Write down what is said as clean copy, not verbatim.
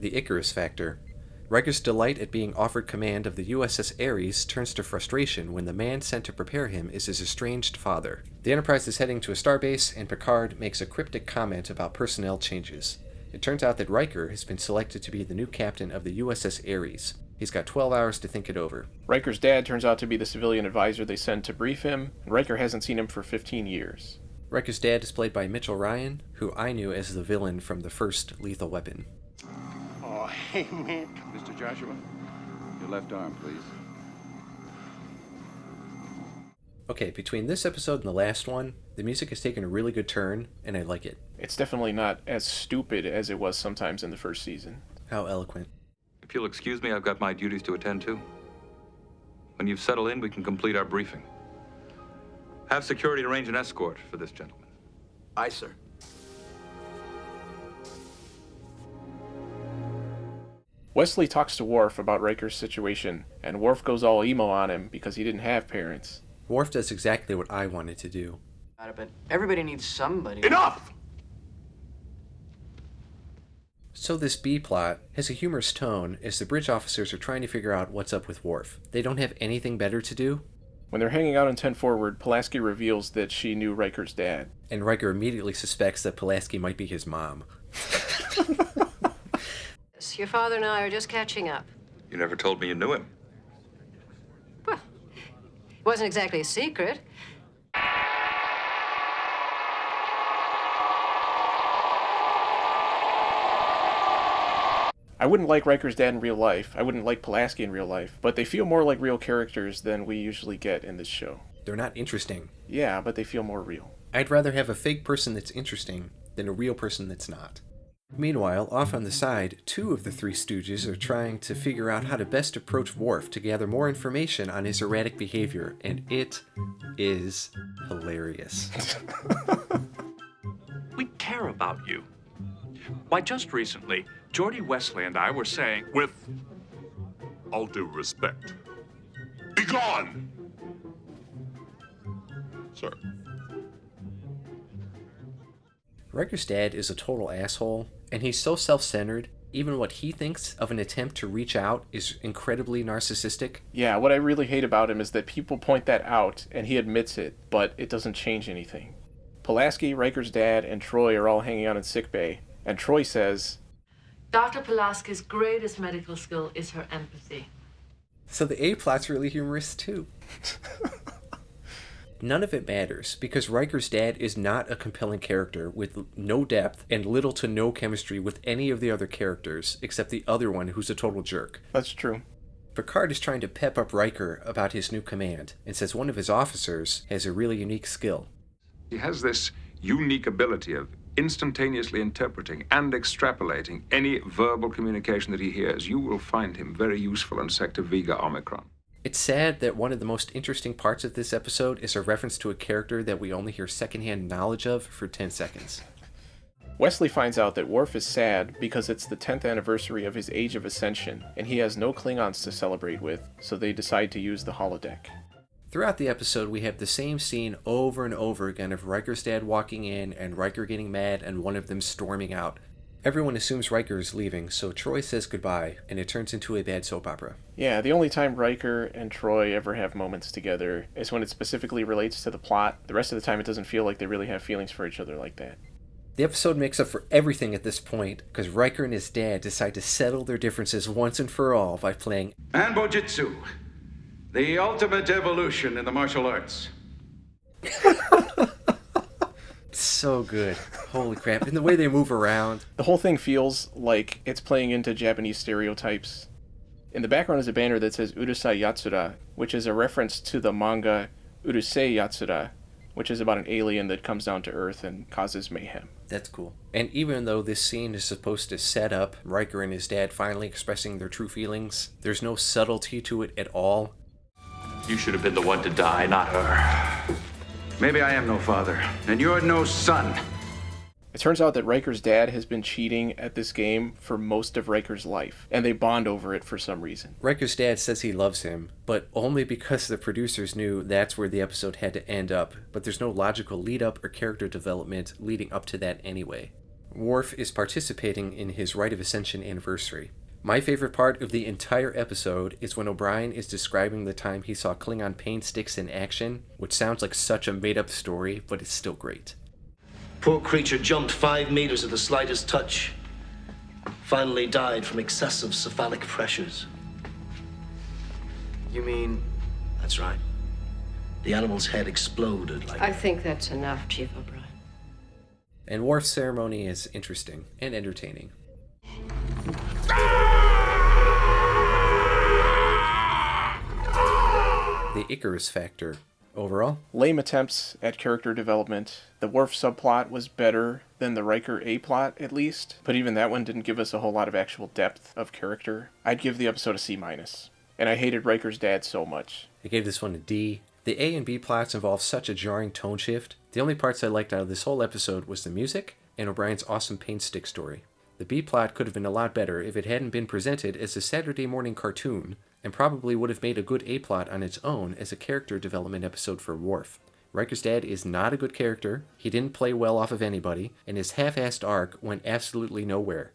the Icarus factor. Riker's delight at being offered command of the USS Ares turns to frustration when the man sent to prepare him is his estranged father. The Enterprise is heading to a starbase, and Picard makes a cryptic comment about personnel changes. It turns out that Riker has been selected to be the new captain of the USS Ares. He's got 12 hours to think it over. Riker's dad turns out to be the civilian advisor they send to brief him, and Riker hasn't seen him for 15 years. Riker's dad is played by Mitchell Ryan, who I knew as the villain from the first Lethal Weapon. Oh, hey, man. Mr. Joshua, your left arm, please. Okay, between this episode and the last one, the music has taken a really good turn, and I like it. It's definitely not as stupid as it was sometimes in the first season. How eloquent. If you'll excuse me, I've got my duties to attend to. When you've settled in, we can complete our briefing. Have security arrange an escort for this gentleman. Aye, sir. Wesley talks to Worf about Riker's situation, and Worf goes all emo on him because he didn't have parents. Worf does exactly what I wanted to do. But everybody needs somebody. Enough! So this B-plot has a humorous tone as the bridge officers are trying to figure out what's up with Worf. They don't have anything better to do. When they're hanging out in 10 Forward, Pulaski reveals that she knew Riker's dad. And Riker immediately suspects that Pulaski might be his mom. Your father and I are just catching up. You never told me you knew him. Well, it wasn't exactly a secret. I wouldn't like Riker's dad in real life. I wouldn't like Pulaski in real life. But they feel more like real characters than we usually get in this show. They're not interesting. Yeah, but they feel more real. I'd rather have a fake person that's interesting than a real person that's not. Meanwhile, off on the side, two of the three Stooges are trying to figure out how to best approach Worf to gather more information on his erratic behavior, and it is hilarious. We care about you. Why, just recently, Geordie Wesley and I were saying, with all due respect, be gone! Sir. Riker's dad is a total asshole, and he's so self-centered, even what he thinks of an attempt to reach out is incredibly narcissistic. Yeah, what I really hate about him is that people point that out, and he admits it, but it doesn't change anything. Pulaski, Riker's dad, and Troy are all hanging out in sickbay, and Troy says, Dr. Pulaski's greatest medical skill is her empathy. So the A-plot's really humorous, too. None of it matters, because Riker's dad is not a compelling character with no depth and little to no chemistry with any of the other characters, except the other one who's a total jerk. That's true. Picard is trying to pep up Riker about his new command, and says one of his officers has a really unique skill. He has this unique ability of instantaneously interpreting and extrapolating any verbal communication that he hears. You will find him very useful in Sector Vega Omicron. It's sad that one of the most interesting parts of this episode is a reference to a character that we only hear secondhand knowledge of for 10 seconds. Wesley finds out that Worf is sad because it's the 10th anniversary of his Age of Ascension, and he has no Klingons to celebrate with, so they decide to use the holodeck. Throughout the episode, we have the same scene over and over again of Riker's dad walking in and Riker getting mad and one of them storming out. Everyone assumes Riker is leaving, so Troy says goodbye, and it turns into a bad soap opera. Yeah, the only time Riker and Troy ever have moments together is when it specifically relates to the plot. The rest of the time it doesn't feel like they really have feelings for each other like that. The episode makes up for everything at this point, because Riker and his dad decide to settle their differences once and for all by playing Anbojitsu, the ultimate evolution in the martial arts. So good. Holy crap. And the way they move around. The whole thing feels like it's playing into Japanese stereotypes. In the background is a banner that says Urusei Yatsura, which is a reference to the manga Urusei Yatsura, which is about an alien that comes down to Earth and causes mayhem. That's cool. And even though this scene is supposed to set up Riker and his dad finally expressing their true feelings, there's no subtlety to it at all. you should have been the one to die, not her. Maybe I am no father, and you're no son. It turns out that Riker's dad has been cheating at this game for most of Riker's life, and they bond over it for some reason. Riker's dad says he loves him, but only because the producers knew that's where the episode had to end up, but there's no logical lead-up or character development leading up to that anyway. Worf is participating in his Rite of Ascension anniversary. My favorite part of the entire episode is when O'Brien is describing the time he saw Klingon pain sticks in action, which sounds like such a made-up story, but it's still great. Poor creature jumped 5 meters at the slightest touch. Finally died from excessive cephalic pressures. You mean? That's right. The animal's head exploded like... I think that's enough, Chief O'Brien. And Worf's ceremony is interesting and entertaining. The Icarus factor. Overall, lame attempts at character development. The Worf subplot was better than the Riker A-plot, at least, but even that one didn't give us a whole lot of actual depth of character. I'd give the episode a C-. And I hated Riker's dad so much. I gave this one a D. The A and B plots involve such a jarring tone shift. The only parts I liked out of this whole episode was the music and O'Brien's awesome paint stick story. The B plot could have been a lot better if it hadn't been presented as a Saturday morning cartoon, and probably would have made a good A-plot on its own as a character development episode for Worf. Riker's dad is not a good character, he didn't play well off of anybody, and his half-assed arc went absolutely nowhere.